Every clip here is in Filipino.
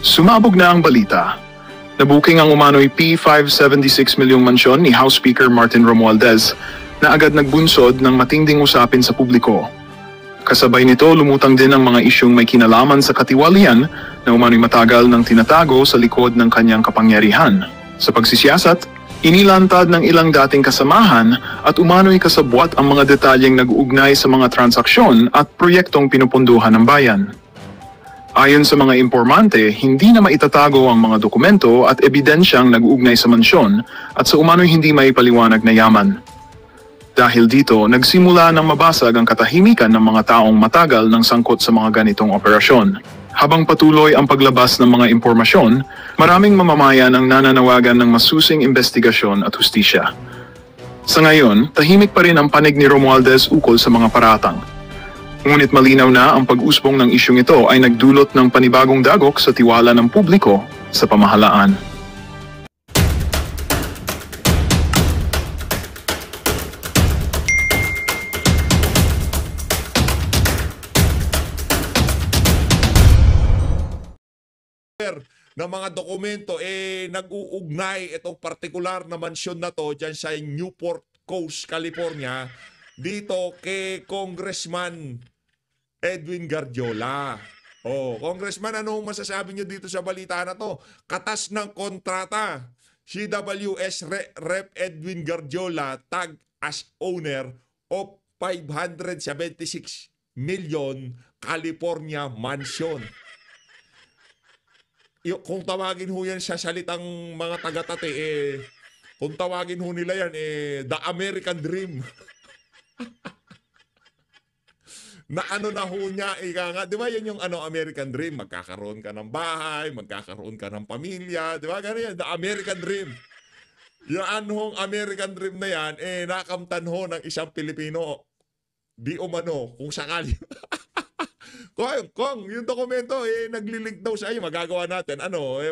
Sumabog na ang balita. Nabuking ang umano'y P576 milyong mansyon ni House Speaker Martin Romualdez na agad nagbunsod ng matinding usapin sa publiko. Kasabay nito, lumutang din ang mga isyung may kinalaman sa katiwalian na umano'y matagal ng tinatago sa likod ng kanyang kapangyarihan. Sa pagsisiyasat, inilantad ng ilang dating kasamahan at umano'y kasabwat ang mga detalyeng nag-uugnay sa mga transaksyon at proyektong pinupunduhan ng bayan. Ayon sa mga impormante, hindi na maitatago ang mga dokumento at ebidensyang nag-uugnay sa mansyon at sa umano'y hindi maipaliwanag na yaman. Dahil dito, nagsimula ng mabasag ang katahimikan ng mga taong matagal ng sangkot sa mga ganitong operasyon. Habang patuloy ang paglabas ng mga impormasyon, maraming mamamayan ang nananawagan ng masusing investigasyon at hustisya. Sa ngayon, tahimik pa rin ang panig ni Romualdez ukol sa mga paratang. Ngunit malinaw na ang pag-usbong ng isyong ito ay nagdulot ng panibagong dagok sa tiwala ng publiko sa pamahalaan. ng mga dokumento nag-uugnay itong partikular na mansyon na to dyan sa Newport Coast, California, dito kay Congressman Edwin Guardiola. Congressman, anong masasabi niyo dito sa balita na to? Katas ng kontrata, CWS Rep Edwin Guardiola tag as owner of 576 million California mansion. Kung tawagin ho yan sa salitang mga taga-tate, kung tawagin ho nila yan, the American Dream. Na ano na ho niya, di ba yan yung American Dream? Magkakaroon ka ng bahay, magkakaroon ka ng pamilya, di ba? Ganyan, the American Dream. Yan hong American Dream na yan, nakamtan ho ng isang Pilipino. Di umano, kung sakali. Kong, yung dokumento, naglilink daw sa iyo, magagawa natin.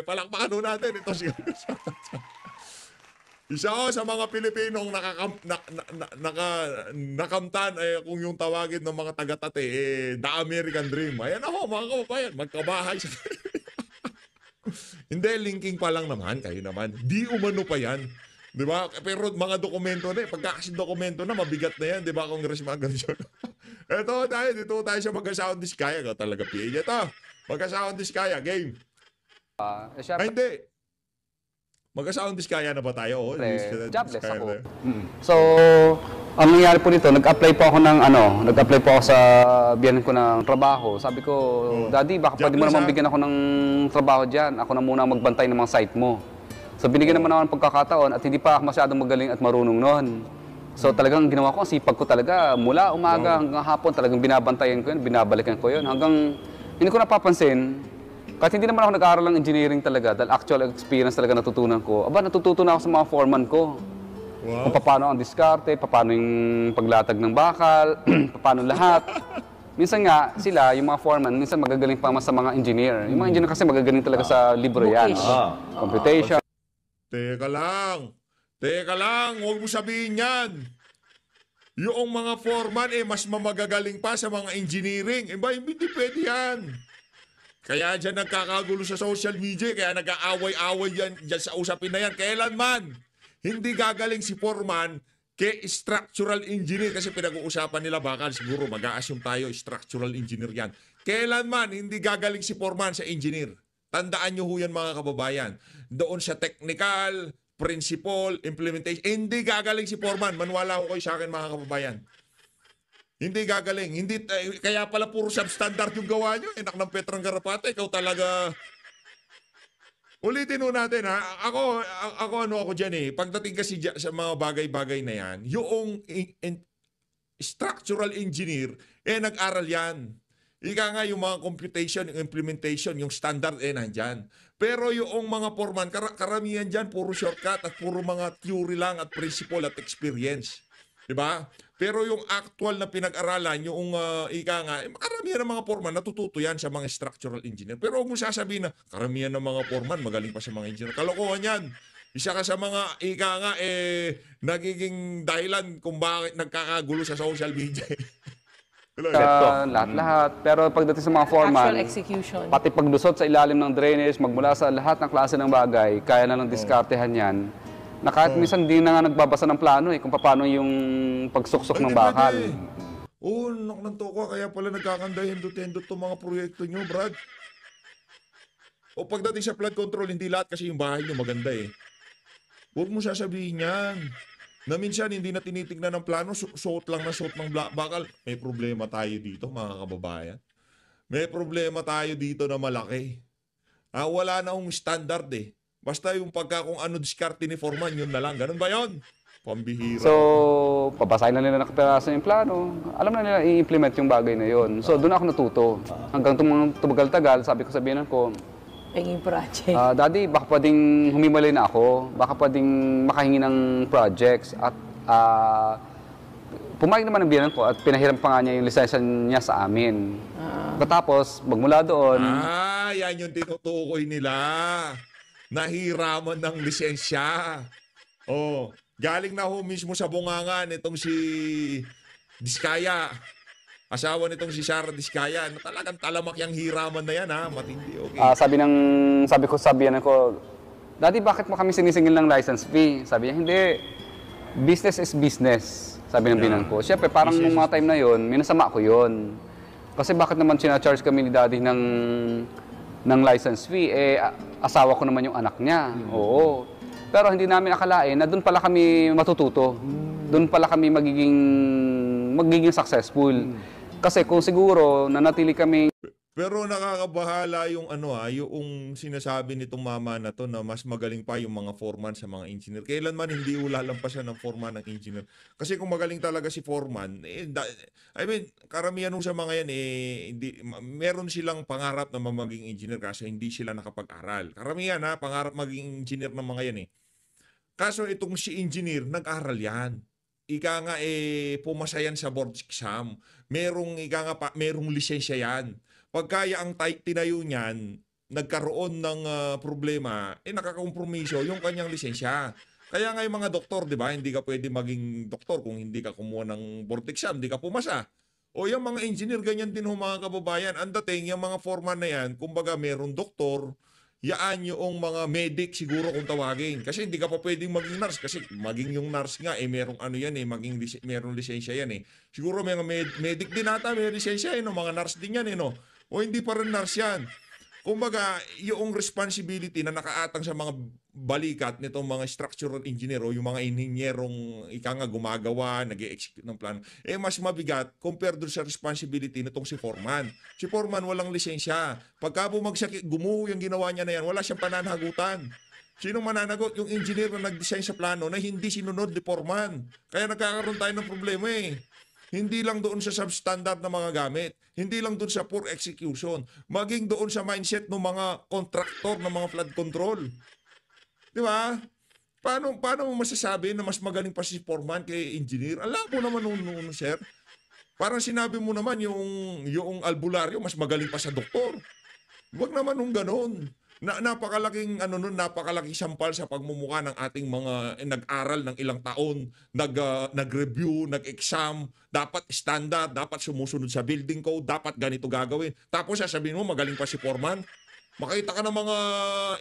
Palakpakan ho natin. Ito si isa sa mga Pilipinong nakamtan kung yung tawagin ng mga taga-tate, the American Dream. Ayan ako, mga kababayan, magkabahay sa Hindi, linking pa lang naman, kayo naman. Di umano pa yan. Di ba? Pero mga dokumento na, pagka kasi dokumento na, mabigat na yan, di ba, Congressman Garcia? Dito tayo sa Mag-Asawa Diskaya. Talaga, PA. Ito, Mag-Asawa Diskaya, game. Hindi. Mag-Asawa Diskaya na ba tayo? Jobless ako. So, ang nangyari po dito, nag-apply po ako sa biyanan ko ng trabaho. Sabi ko, Daddy, baka pwede mo naman bigyan ako ng trabaho dyan. Ako na muna magbantay ng mga site mo. So, binigyan naman ako ng pagkakataon at hindi pa ako masyadong magaling at marunong noon. So, talagang ginawa ko, ang sipag ko talaga. Mula umaga hanggang hapon, talagang binabantayan ko yun, binabalikan ko yun. Hanggang hindi ko napapansin, kahit hindi naman ako nag-aaral ng engineering talaga, dahil actual experience talaga natutunan ko, natututo na ako sa mga foreman ko. Wow. Kung paano ang diskarte, paano yung paglatag ng bakal, paano lahat. Minsan nga, sila, yung mga foreman, minsan magagaling pa mas sa mga engineer. Yung mga engineer kasi magagaling talaga sa libro yan. Computation. Teka lang, huwag mo sabihin yan. Yung mga foreman, mas mamagagaling pa sa mga engineering. Hindi pwede yan. Kaya dyan nagkakagulo sa social media, kaya nag-aaway-aaway dyan sa usapin na yan. Kailanman, hindi gagaling si foreman kay structural engineer kasi pinag-uusapan nila bakal siguro mag-a-assume tayo structural engineer yan. Kailanman, hindi gagaling si foreman sa engineer. Tandaan nyo ho yan mga kababayan. Doon sa technical, principle, implementation, hindi gagaling si foreman. Manwala ko kayo sa akin mga kababayan. Hindi gagaling. Kaya pala puro substandard yung gawa nyo. Enak ng Petrang Garapata. Ikaw talaga. Ulitin ho natin ha. Ako dyan Pagdating kasi sa mga bagay-bagay na yan, yung structural engineer, nag-aral yan. Ika nga yung mga computation, yung implementation, yung standard, nandyan. Pero yung mga foreman, karamihan dyan, puro shortcut at puro mga theory lang at principle at experience. Diba? Pero yung actual na pinag-aralan, yung karamihan ng mga foreman, natututo yan sa mga structural engineer. Pero huwag mo sasabihin na, karamihan ng mga foreman, magaling pa sa mga engineer. Kalokohan yan. Isa ka sa mga, nagiging dahilan kung bakit nagkakagulo sa social media. Lahat-lahat. Pero pagdating sa mga foreman, Actual execution. pati paglusot sa ilalim ng drainage, magmula sa lahat ng klase ng bagay, kaya na lang diskartehan yan. Na kahit minsan di na nga nagbabasa ng plano kung paano yung pagsuksok ng bakal. Oo, nanto ko. Kaya pala nagkakandahin-dutendot itong mga proyekto nyo, Brad. O pagdating sa flood control, hindi lahat kasi yung bahay nyo maganda eh. Huwag mo sasabihin yan. Na minsan hindi na tinitignan ng plano, suot lang na suot ng bakal. May problema tayo dito, mga kababayan. May problema tayo dito na malaki. Wala na akong standard eh. Basta yung kung ano diskarte ni Foreman, yun na lang. Ganun ba yun? Pambihira. So, papasahin na nila nakapiraso yung plano. Alam na nila i-implement yung bagay na yun. So, doon ako natuto. Hanggang tumagal-tagal, sabi ko sabihin ko, Penging project. Daddy, baka pwedeng humimalay na ako. Baka pwedeng makahingi ng projects. At pumayag naman ang biyanan ko at pinahiram pa nga niya yung lisensya niya sa amin. Katapos, magmula doon... yan yung tinutukoy nila. Nahiraman ng lisensya. Galing na ho mismo sa bungangan itong si Diskaya. Asawa nitong si Sara Diskaya. Talagang talamak yung hiraman na yan, ha? Matindi, okay. Sabi ko sa biyanan ko, Daddy, bakit mo kami sinisingil ng license fee? Sabi niya, hindi. Business is business. Sabi ng biyanan ko. Siyempre, parang nung mga time na yun, minasama ko yun. Kasi bakit naman sinacharge kami ni Daddy ng license fee? Asawa ko naman yung anak niya. Oo. Pero hindi namin akalain na doon pala kami matututo. Doon pala kami magiging successful. Kasi kung siguro nanatili kami... Pero nakakabahala yung yung sinasabi nitong mama na to na mas magaling pa yung mga foreman sa mga engineer. Kailanman hindi ulalampasan ng foreman ng engineer. Kasi kung magaling talaga si foreman, karamihan sa mga yan, meron silang pangarap na maging engineer kasi hindi sila nakapag-aral. Karamihan pangarap maging engineer ng mga yan Kaso itong si engineer, nag-aral yan. Ika nga pumasa yan sa board exam. Merong lisensya yan. Pagkaya ang tinayo niyan, nagkaroon ng problema, nakakompromiso yung kanyang lisensya. Kaya nga yung mga doktor, di ba, hindi ka pwede maging doktor kung hindi ka kumuha ng board exam, hindi ka pumasa. O yung mga engineer, ganyan din mga kababayan. Ang dating, yung mga foreman na yan, kumbaga meron doktor, yaan yung mga medic siguro kung tawagin. Kasi hindi ka pa pwedeng maging nurse. Kasi maging yung nurse nga, merong merong lisensya yan Siguro may medic din ata, may lisensya mga nurse din yan O hindi pa rin nurse yan. Kumbaga, yung responsibility na nakaatang sa mga balikat nitong mga structural engineer o yung mga inhinyerong gumagawa, nag-execute ng plano, mas mabigat compared doon sa responsibility nitong si foreman. Si foreman walang lisensya. Pagka bumagsak, gumuho yung ginawa niya na yan, wala siyang pananagutan. Sino mananagot? Yung engineer na nag-design sa plano na hindi sinunod ni foreman. Kaya nagkakaroon tayo ng problema Hindi lang doon sa substandard na mga gamit. Hindi lang doon sa poor execution. Maging doon sa mindset ng mga contractor ng mga flood control. Di ba? Paano mo masasabi na mas magaling pa si foreman kay engineer? Alam mo naman noon, sir. Parang sinabi mo naman yung albularyo mas magaling pa sa doktor. Huwag naman nung ganon. Napakalaking napakalaking sampal sa pagmumukha ng ating mga nag-aral ng ilang taon, nag-review, nag-exam, dapat standard, dapat sumusunod sa building code, dapat ganito gagawin. Tapos sasabihin mo magaling pa si foreman. Makita ka ng mga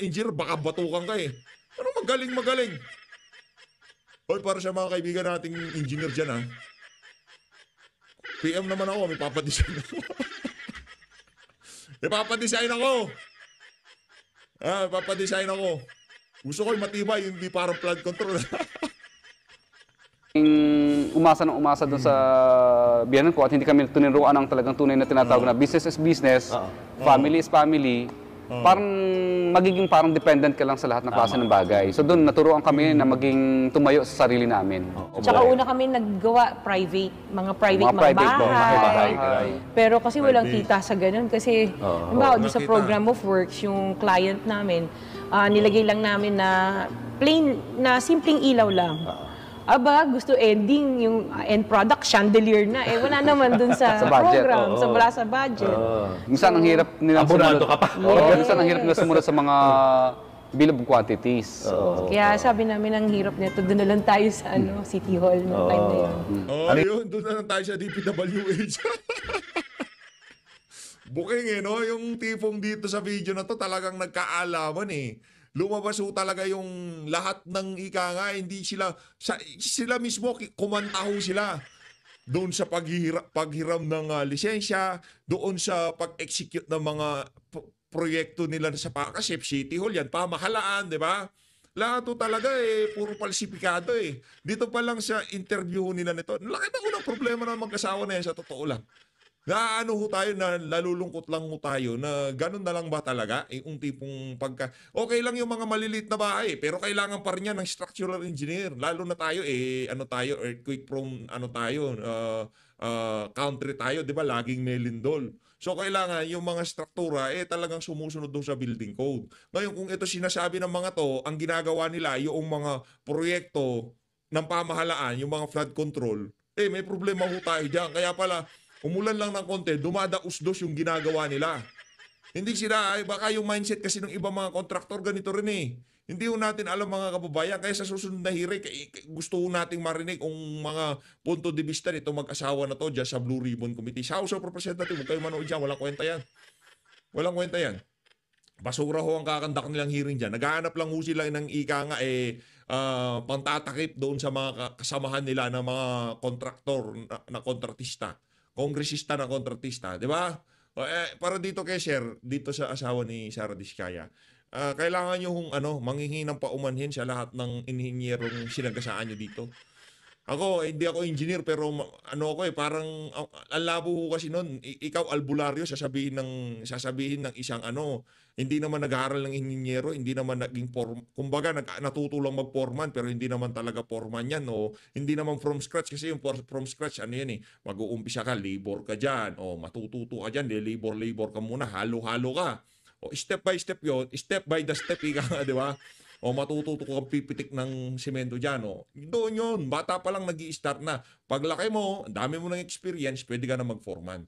engineer, baka batukan ka Ano magaling? Hoy, para sa mga kaibigan nating engineer diyan PM naman ako, may papadesign ako. Papadesign ako. Gusto ko yung matibay, hindi parang flood control. Umasa doon sa biyanan ko at hindi kami tuniruan ng talagang tunay na tinatawag na business is business, family is family. Parang magiging dependent ka lang sa lahat ng klase ng bagay. So doon naturuan kami na maging tumayo sa sarili namin. Tsaka una kami naggawa mga private bahay. Pero kasi walang kita sa ganun. Kasi, doon sa program of works, yung client namin, nilagay lang namin na plain, na simpleng ilaw lang. Gusto ending, yung end product, chandelier na. Wala naman dun sa program, wala sa budget. Minsan ang hirap nila sumunod. Minsan ang hirap nila sumunod sa mga bill of quantities. Kaya sabi namin ang hirap nito, doon na lang tayo sa City Hall noong time na yun. Yun, doon na lang tayo sa DPWH. Booking no? Yung tipong dito sa video na to talagang nagkaalaman Lumabas talaga yung lahat ng ika nga, hindi sila mismo kumanta sila. Doon sa paghiram ng lisensya, doon sa pag-execute ng mga proyekto nila sa Pakasip, City Hall, yan, pamahalaan, di ba? Lahat talaga puro falsifikado Dito pa lang sa interview nila nito, laki na unang problema ng mag-asawa na yan sa totoo lang. Na tayo, na nalulungkot lang tayo na ganun na lang ba talaga? Yung tipong okay lang yung mga maliliit na bahay, pero kailangan pa rin yan ng structural engineer. Lalo na tayo, earthquake prone, country tayo, di ba? Laging may lindol. So, kailangan yung mga struktura, talagang sumusunod doon sa building code. Ngayon, kung ito sinasabi ng mga to, ang ginagawa nila, yung mga proyekto ng pamahalaan, yung mga flood control, may problema tayo dyan. Kaya pala, umulan lang ng konti, dumadaus-dos yung ginagawa nila. Hindi sila, baka yung mindset kasi ng ibang mga kontraktor, ganito rin Hindi natin alam mga kababayan, kaya sa susunod na hearing, gusto nating marinig kung mga punto de vista nito mag-asawa na to dyan sa Blue Ribbon Committee. Sa House of Representatives, huwag kayo manood dyan, walang kwenta yan. Walang kwenta yan. Basura ang kakandak nilang hearing dyan. Naghahanap lang sila ng ika nga pantatakip doon sa mga kasamahan nila ng mga kontraktor na kontratista. Kongresista na kontratista, di ba? Para dito kay Sir, dito sa asawa ni Sara Diskaya, kailangan nyo manghingi ng paumanhin sa lahat ng inhinyerong sinagasaan nyo dito. Ako, hindi ako engineer, pero parang ang labo ko kasi nun, ikaw albularyo, sasabihin ng isang hindi naman nag-aaral ng inhinyero, hindi naman naging kumbaga natutulong mag-foreman, pero hindi naman talaga foreman yan, hindi naman from scratch, kasi yung from scratch, mag-uumpisa ka, labor ka dyan, matututo ka dyan, labor ka muna, halo-halo ka. Step by step yun, step by the step, di ba? Matututo kang pipitik ng simento dyan. Doon yun, bata pa lang nag-i-start na. Paglaki mo, ang dami mo ng experience, pwede ka na mag-foreman.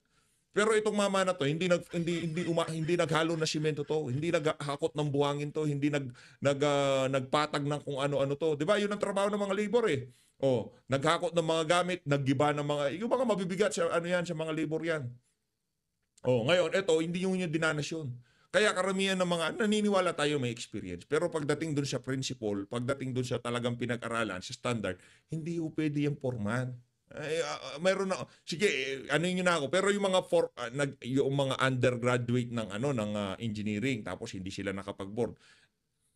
Pero itong mama na to, hindi naghalo na simento to, hindi naghakot ng buhangin to, hindi nagpatag ng kung ano-ano to. 'Di ba? 'Yun ang trabaho ng mga labor naghakot ng mga gamit, naggiba ng yung mga mabibigat sa sa mga labor 'yan. Ngayon, ito hindi yung dinanas yun. Kaya karamihan ng mga naniniwala tayo may experience. Pero pagdating doon sa principle, pagdating doon sa talagang pinag-aralan, sa standard, hindi pwede yung foreman. Mayroon na, sige, yun na ako. Pero yung mga yung mga undergraduate ng engineering, tapos hindi sila nakapag-board,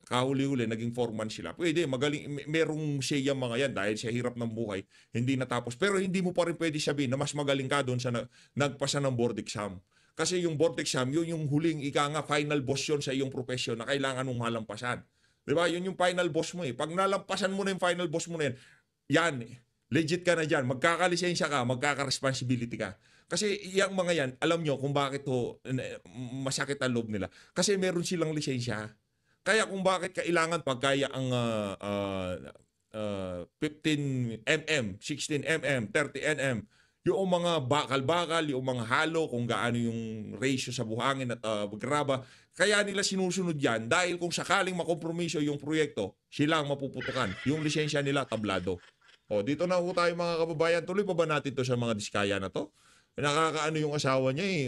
kahuli-huli, naging foreman sila. Pwede, magaling, merong say yung mga yan dahil sa hirap ng buhay, hindi natapos. Pero hindi mo pa rin pwede sabihin na mas magaling ka doon sa nagpasa ng board exam. Kasi yung board exam, yun yung huling final boss yun sa iyong profesyon na kailangan mong malampasan. Diba? Yun yung final boss mo Pag nalampasan mo na yung final boss mo na yan, legit ka na dyan. Magkakalisensya ka, magkaka-responsibility ka. Kasi yung mga yan, alam nyo kung bakit masakit ang loob nila. Kasi meron silang lisensya. Kaya kung bakit kailangan pagkaya ang 15 mm, 16 mm, 30 mm, yung mga bakal-bakal, yung mga halo, kung gaano yung ratio sa buhangin at graba. Kaya nila sinusunod yan dahil kung sakaling makompromiso yung proyekto, sila ang mapuputukan. Yung lisensya nila, tablado. Dito na ho tayo mga kababayan. Tuloy pa ba natin to sa mga Diskaya na to? Nakakaano yung asawa niya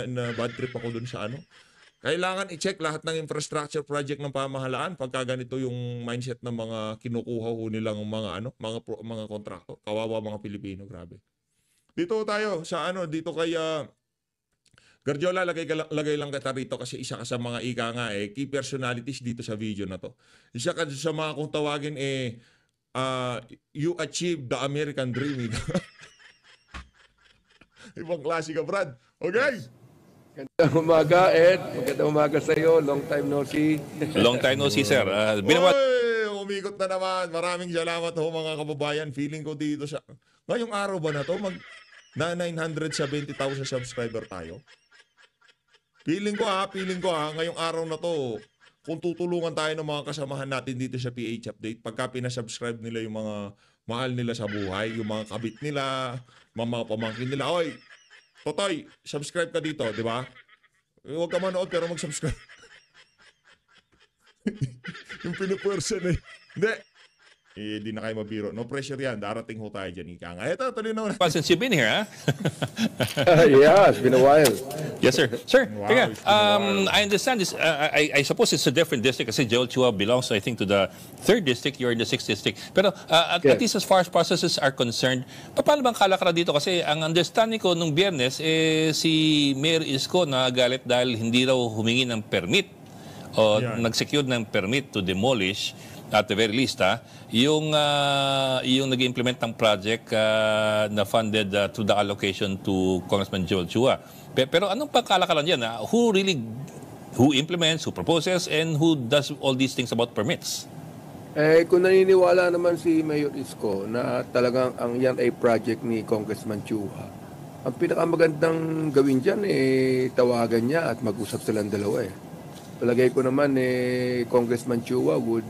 na bad trip ako dun sa Kailangan i-check lahat ng infrastructure project ng pamahalaan pagka ganito yung mindset ng mga kinukuha ho nilang mga kontrakto. Kawawa mga Pilipino, grabe. Dito tayo sa dito kay Gardiola, lagay lang kita rito kasi isa ka sa mga key personalities dito sa video na to. Isa ka sa mga kung tawagin you achieved the American dream. Ibang klase ka, Brad. Okay? Magandang umaga, Ed. Magandang umaga sa iyo. Long time no see. Long time no see, sir. Umikot na naman. Maraming salamat ho mga kababayan. Feeling ko dito sa ngayong araw ba na to na 970,000 subscriber tayo. Feeling ko ngayong araw na to, kung tutulungan tayo ng mga kasamahan natin dito sa PH Update, pagka pinasubscribe nila yung mga mahal nila sa buhay, yung mga kabit nila, mga pamangkin nila, oy, Totoy, subscribe ka dito, di ba? Huwag ka manood pero mag-subscribe. Yung pinupuwersa na yun. Hindi. Di na kayo mabiro. No pressure yan. Darating ho tayo dyan, ika nga. Ito, tuloy na Well, since you've been here, huh? Yeah, it's been a while. Yes, sir. Sir, Wow, teka, it's been a while. I understand this. I suppose it's a different district kasi Joel Chua belongs, I think, to the 3rd district. You're in the 6th district. Pero at least as far as processes are concerned, paano bang kalakaran dito? Kasi ang understanding ko nung Biyernes, si Mayor Isko nagalit dahil hindi raw humingi ng permit o nag-secure ng permit to demolish at the very least, yung nag-implement ng project na funded through the allocation to Congressman Joel Chua. Pero anong pagkalakalan yan? Who implements, who proposes, and who does all these things about permits? Kung naniniwala naman si Mayor Isko na talagang yan ay project ni Congressman Chua, ang pinakamagandang gawin dyan, tawagan niya at mag-usap silang dalawa. Palagay ko naman Congressman Chua would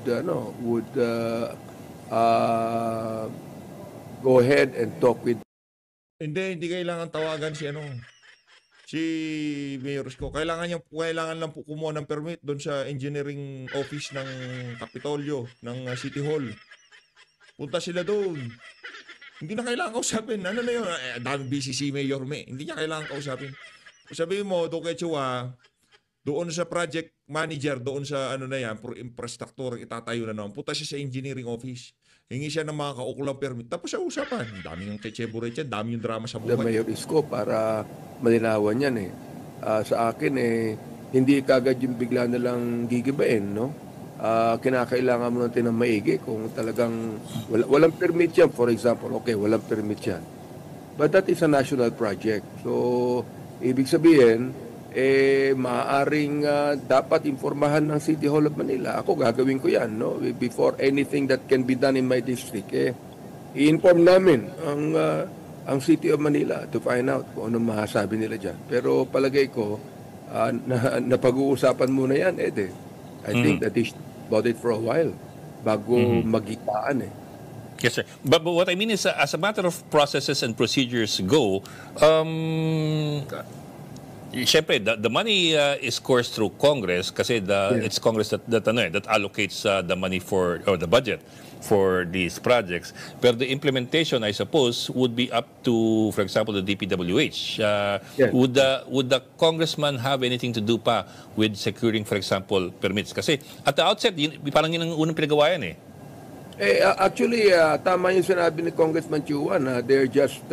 go ahead and talk with. Hindi kailangan tawagan si Mayor Isko. Kailangan lang po kumuha ng permit doon sa engineering office ng Kapitolyo, ng City Hall. Punta sila doon. Hindi na kailangan kausapin. Ano na yun? Daming busy si Mayor May. Hindi niya kailangan kausapin. Sabihin mo, doon kay Chua, doon sa project manager, doon sa infrastructure, itatayo na naman. Punta siya sa engineering office. Hingi siya ng mga kaukulang permit. Tapos sa usapan, dami yung kechebure dyan, dami yung drama sa The buhay. Mayor Isko para malinawan yan sa akin hindi kagad yung bigla na lang gigibain, no? Kinakailangan mo natin ng maigi kung talagang walang permit yan, for example. Okay, walang permit yan. But that is a national project. So, ibig sabihin, maaaring dapat informahan ng City Hall of Manila. Ako gagawin ko yan, no? Before anything that can be done in my district, i-inform namin ang City of Manila to find out kung anong masasabi nila dyan. Pero palagay ko, napag-uusapan muna yan, I think that is about it for a while bago magitaan. Yes, sir. But what I mean is, as a matter of processes and procedures go, siyempre, the money is coursed through Congress kasi it's Congress that allocates the money or the budget for these projects. Pero the implementation, I suppose, would be up to, for example, the DPWH. Would the congressman have anything to do pa with securing, for example, permits? Kasi at the outset, parang yun ang unang pinagawa yan Actually, tama yung sinabi ni Congressman Chua na they're just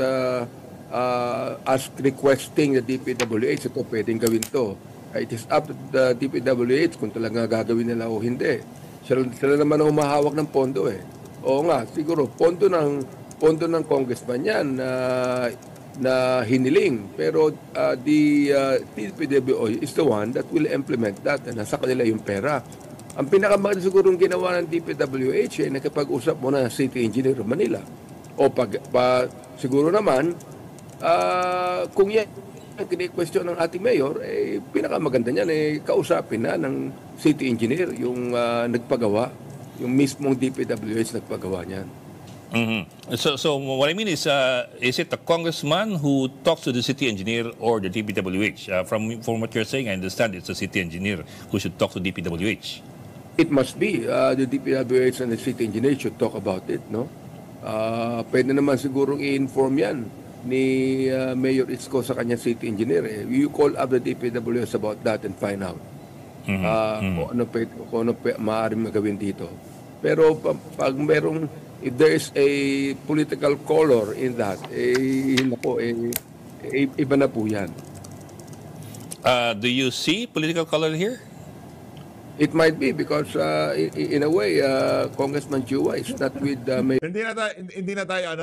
requesting the DPWH, ito pwedeng gawin to. It is up to the DPWH kung talaga gagawin nila o hindi. Sila naman ang humahawak ng pondo Oo nga, siguro pondo ng congressman yan na hiniling. Pero the DPWH is the one that will implement that. Nasa kanila yung pera. Ang pinakamaganda siguro ginawa ng DPWH nakipag-usap muna ng City Engineer of Manila. O siguro naman, kung yan ang kini-question ng ating mayor, pinakamaganda niyan, kausapin na ng city engineer yung nagpagawa, yung mismong DPWH nagpagawa niyan. So what I mean is it the congressman who talks to the city engineer or the DPWH? From what you're saying, I understand it's the city engineer who should talk to DPWH. It must be. The DPWH and the city engineer should talk about it, no? Pwede naman sigurong i-inform yan ni Mayor Isko sa kanyang city engineer. You call up the DPWH about that and find out kung ano maaaring magawin dito. Pero pag merong, if there is a political color in that, iba na po yan. Do you see political color here? It might be because in a way Congressman Chua is not with Mayor. Hindi na tayo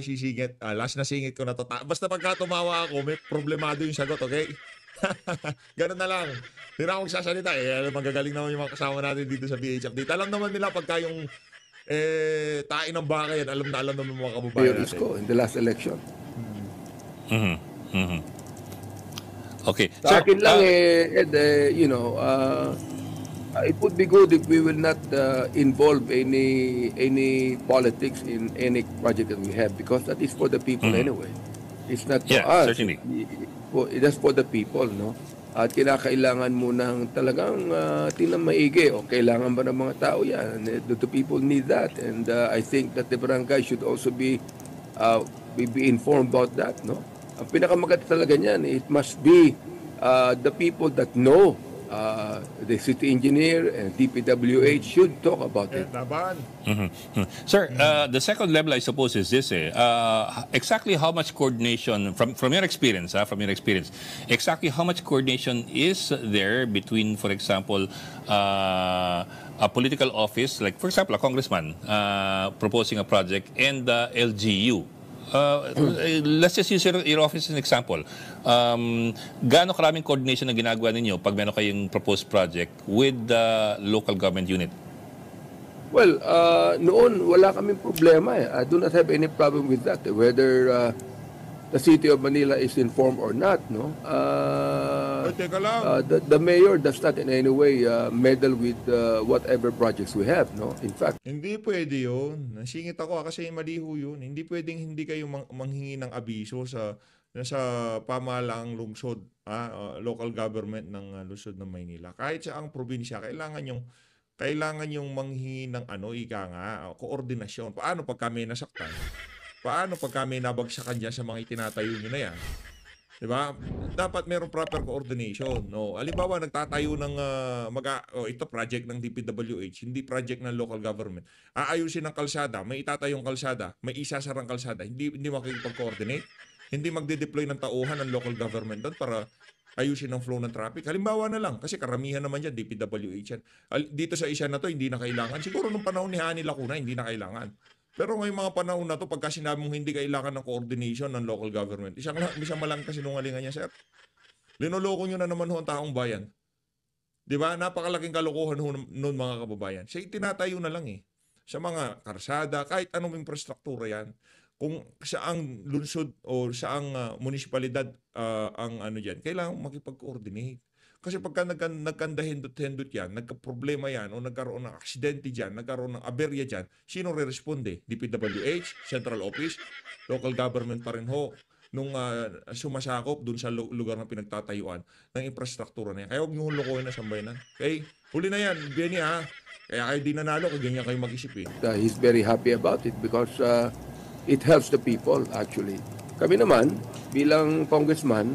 sisingit. Last na singit ko na to. Basta pagka tumawa ako, may problemado yung sagot, okay? Ganun na lang. Hindi na ako magsasalita magagaling naman yung mga kasama natin dito sa BH Update. Alam naman nila pagka yung tain ng baka yan, alam naman mga kababayan Mayor natin. Isko in the last election. Okay. Sa akin lang Ed, it would be good if we will not involve any politics in any project that we have because that is for the people anyway. It's not for us. Certainly. That's for the people, no? at kinakailangan mo ng talagang tingnan maigi o kailangan ba ng mga tao yan. The people need that, and I think that the barangay should also be informed about that, no? Ang pinakamaganda talaga niyan, it must be the people that know the city engineer and DPWH should talk about it. Laban. Sir, the second level, I suppose, is this: exactly how much coordination, from your experience, exactly how much coordination is there between, for example, a political office, like for example, a congressman proposing a project, and the LGU? Let's just use your office as an example. Gaano karaming coordination na ginagawa ninyo pag meron kayong proposed project with the local government unit? Well, noon wala kaming problema eh. I do not have any problem with that. Whether the city of Manila is informed or not, no? Teka lang. The mayor does not in any way meddle with whatever projects we have, no? In fact, Hindi pwede yun. Nasingit ako kasi maliho yun. Hindi pwedeng hindi kayo manghingi ng abiso sa pamahalaang lungsod, local government ng lungsod ng Maynila. Kahit sa ang probinsya, kailangan yung manghingi ng koordinasyon. Paano pag kami nasaktan? Paano pag kami nabagsakan dyan sa mga itinatayo nyo na yan? Diba? Dapat mayroong proper coordination. No? Halimbawa, nagtatayo ng ito project ng DPWH, hindi project ng local government. Aayusin ng kalsada, may itatayong kalsada, may isasarang kalsada, hindi makikipag-coordinate, hindi magde-deploy ng tauhan ng local government doon para ayusin ang flow ng traffic. Halimbawa na lang, kasi karamihan naman yan, DPWH yan. Dito sa isa na to, hindi na kailangan. Siguro nung panahon ni Hani Lacuna, hindi na kailangan. Pero ngayong mga panahon na to, pagka sinabi mong hindi kailangan ng coordination ng local government, isang malang kasinungalingan niya, sir. Linoloko nyo na naman ho ang taong bayan. Di ba? Napakalaking kalokohan ho noon, mga kababayan. Siya tinatayo na lang eh. Sa mga karsada, kahit anong infrastruktura yan. Kung saang lungsod o saang munisipalidad ang dyan, kailangan makipag-coordinate. Kasi pagka nagkandahindot-hindot yan, nagka-problema yan, o nagkaroon ng aksidente dyan, nagkaroon ng aberya dyan, sino re-responde? DPWH, Central Office, local government pa rin ho, nung sumasakop dun sa lugar na pinagtatayuan ng infrastruktura na yan. Kaya huwag nyo lukuhin na sambayanan. Okay? Huli na yan, Benny ha. Kaya kayo di nanalo, kaya ganyan kayo mag-isip eh. he's very happy about it because it helps the people actually. Kami naman, bilang congressman,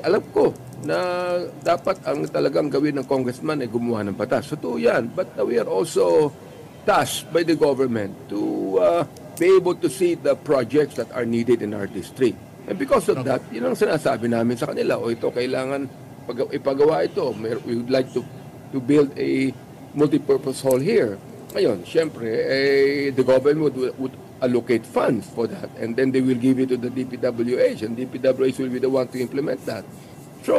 alam ko na dapat ang talagang gawin ng congressman ay gumawa ng batas. Totoo yan. But we are also tasked by the government to be able to see the projects that are needed in our district. And because of that, yun ang sinasabi namin sa kanila, ito kailangan ipagawa ito. We would like to build a multipurpose hall here. Ngayon, syempre, the government would allocate funds for that, and then they will give it to the DPWH, and DPWH will be the one to implement that. So,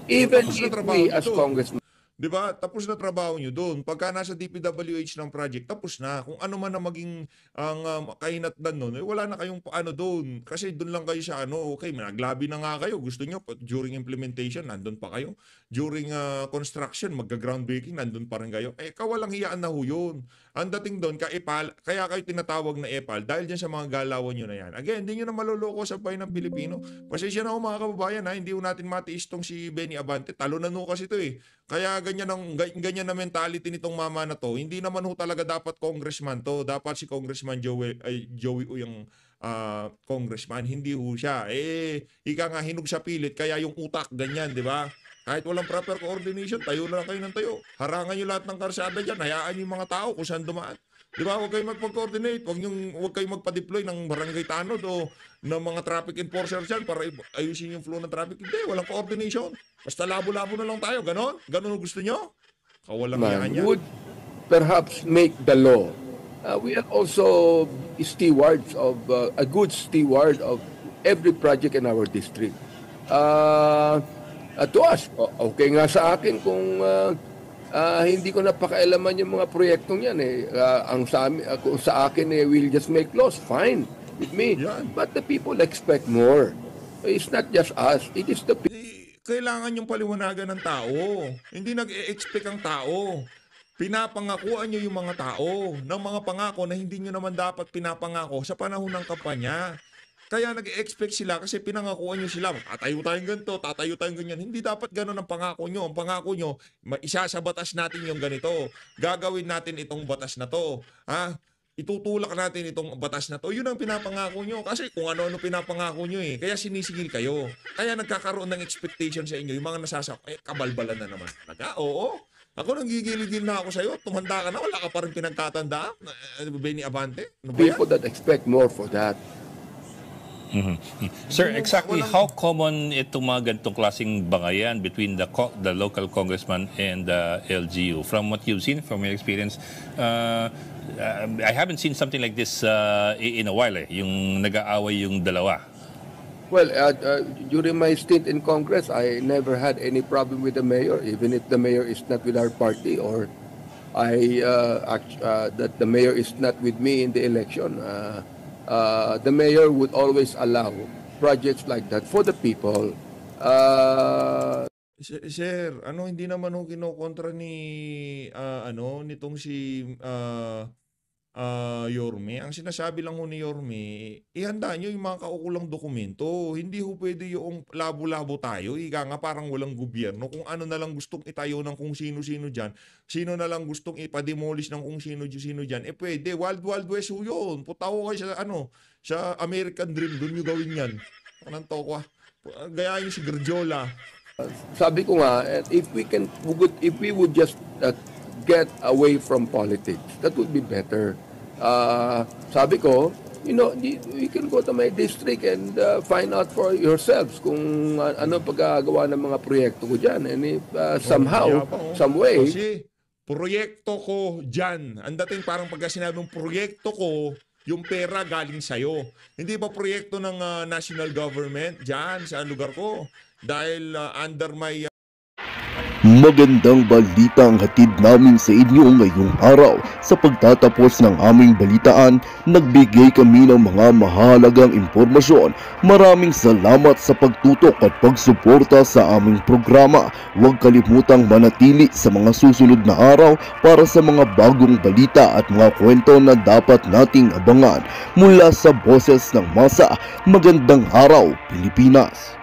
even if we as congressmen, di ba? Tapos na trabaho nyo doon. Pagka nasa DPWH ng project, tapos na. Kung ano man na maging ang kainatnan nun, wala na kayong paano doon. Kasi doon lang kayo sa okay, naglabi na nga kayo. Gusto nyo, during implementation, nandun pa kayo. During construction, magga-groundbreaking, nandun pa rin kayo. Kawalang hiyaan na ho yun. Ang dating doon, ka-EPAL, kaya kayo tinatawag na EPAL dahil dyan sa mga galawan nyo na yan. Again, hindi nyo na maloloko sa bayan ng Pilipino. Pasensya na ho mga kababayan, hindi ho natin matiis tong si Benny Abante. Talo na ho kasi ito eh. Kaya ganyan na mentality nitong mama na to. Hindi naman ho talaga dapat congressman to. Dapat si Congressman Joey yung congressman. Hindi ho siya. Ika nga hinog sa pilit. Kaya yung utak ganyan, di ba? Kahit walang proper coordination, tayo na lang kayo ng tayo. Harangan nyo lahat ng karsada dyan. Hayaan yung mga tao kung saan dumaan. Di ba? Huwag kayo magpag-coordinate. Huwag kayo magpa-deploy ng barangay tanod o ng mga traffic enforcer dyan para ayusin yung flow ng traffic. Hindi, walang coordination. Basta labo-labo na lang tayo. Ganon? Ganon gusto nyo? Kawalang hiyaan yan. Would perhaps make the law. We are also stewards of, a good steward of every project in our district. To us, okay nga sa akin kung hindi ko napakailaman yung mga proyektong yan kung sa akin we'll just make laws, fine with me. Yan. But the people expect more. It's not just us, it is the people. Kailangan yung paliwanagan ng tao. Hindi nag-e-expect ang tao. Pinapangakuan nyo yung mga tao ng mga pangako na hindi nyo naman dapat pinapangako sa panahon ng kampanya. Kaya nag-expect sila kasi pinangakuan nyo sila, tatayo tayong ganito, tatayo tayong ganyan. Hindi dapat ganun ang pangako nyo. Ang pangako nyo, isa sa batas natin yung ganito. Gagawin natin itong batas na to. Itutulak natin itong batas na to. Yun ang pinapangako nyo. Kasi kung ano-ano pinapangako nyo eh. Kaya sinisigil kayo. Kaya nagkakaroon ng expectation sa inyo. Yung mga kabalbalan na naman talaga. Oo. Ako nanggigilid-gil na ako sa'yo. Tumanda ka na, wala ka pa rin pinagtatandaan. Benny Abante. Ano ba yan? People that expect more for that. Sir, exactly how common itong mga ganitong klaseng bangayan between the local congressman and the LGU? From what you've seen, from your experience, I haven't seen something like this in a while, yung nag-aaway yung dalawa. Well, during my stint in Congress, I never had any problem with the mayor, even if the mayor is not with our party or that the mayor is not with me in the election. The mayor would always allow projects like that for the people. Sir, hindi naman ho kinokontra ni nitong si Yorme. Ang sinasabi lang ho ni Yorme, ihanda nyo yung mga kaukulang dokumento. Hindi ho pwede yung labo-labo tayo. Ika nga parang walang gobyerno. Kung ano na lang gustong itayo ng kung sino-sino dyan, sino na lang gustong ipademolish ng kung sino-sino dyan, pwede. Wild Wild West ho yun. Putaw kayo sa American Dream. Doon nyo gawin yan. Anong toko gayahin si Gardiola. Sabi ko nga, if we would just get away from politics, that would be better. Sabi ko, you can go to my district and find out for yourselves kung ano pagkagawa ng mga proyekto ko dyan. And if somehow, some way... Kasi, proyekto ko dyan. Ang dating parang pagka sinabing proyekto ko, yung pera galing sa'yo. Hindi ba proyekto ng national government dyan sa lugar ko? Dahil under my... Magandang balita ang hatid namin sa inyo ngayong araw. Sa pagtatapos ng aming balitaan, nagbigay kami ng mga mahalagang impormasyon. Maraming salamat sa pagtutok at pagsuporta sa aming programa. Huwag kalimutang manatili sa mga susunod na araw para sa mga bagong balita at mga kwento na dapat nating abangan. Mula sa Boses ng Masa, magandang araw Pilipinas!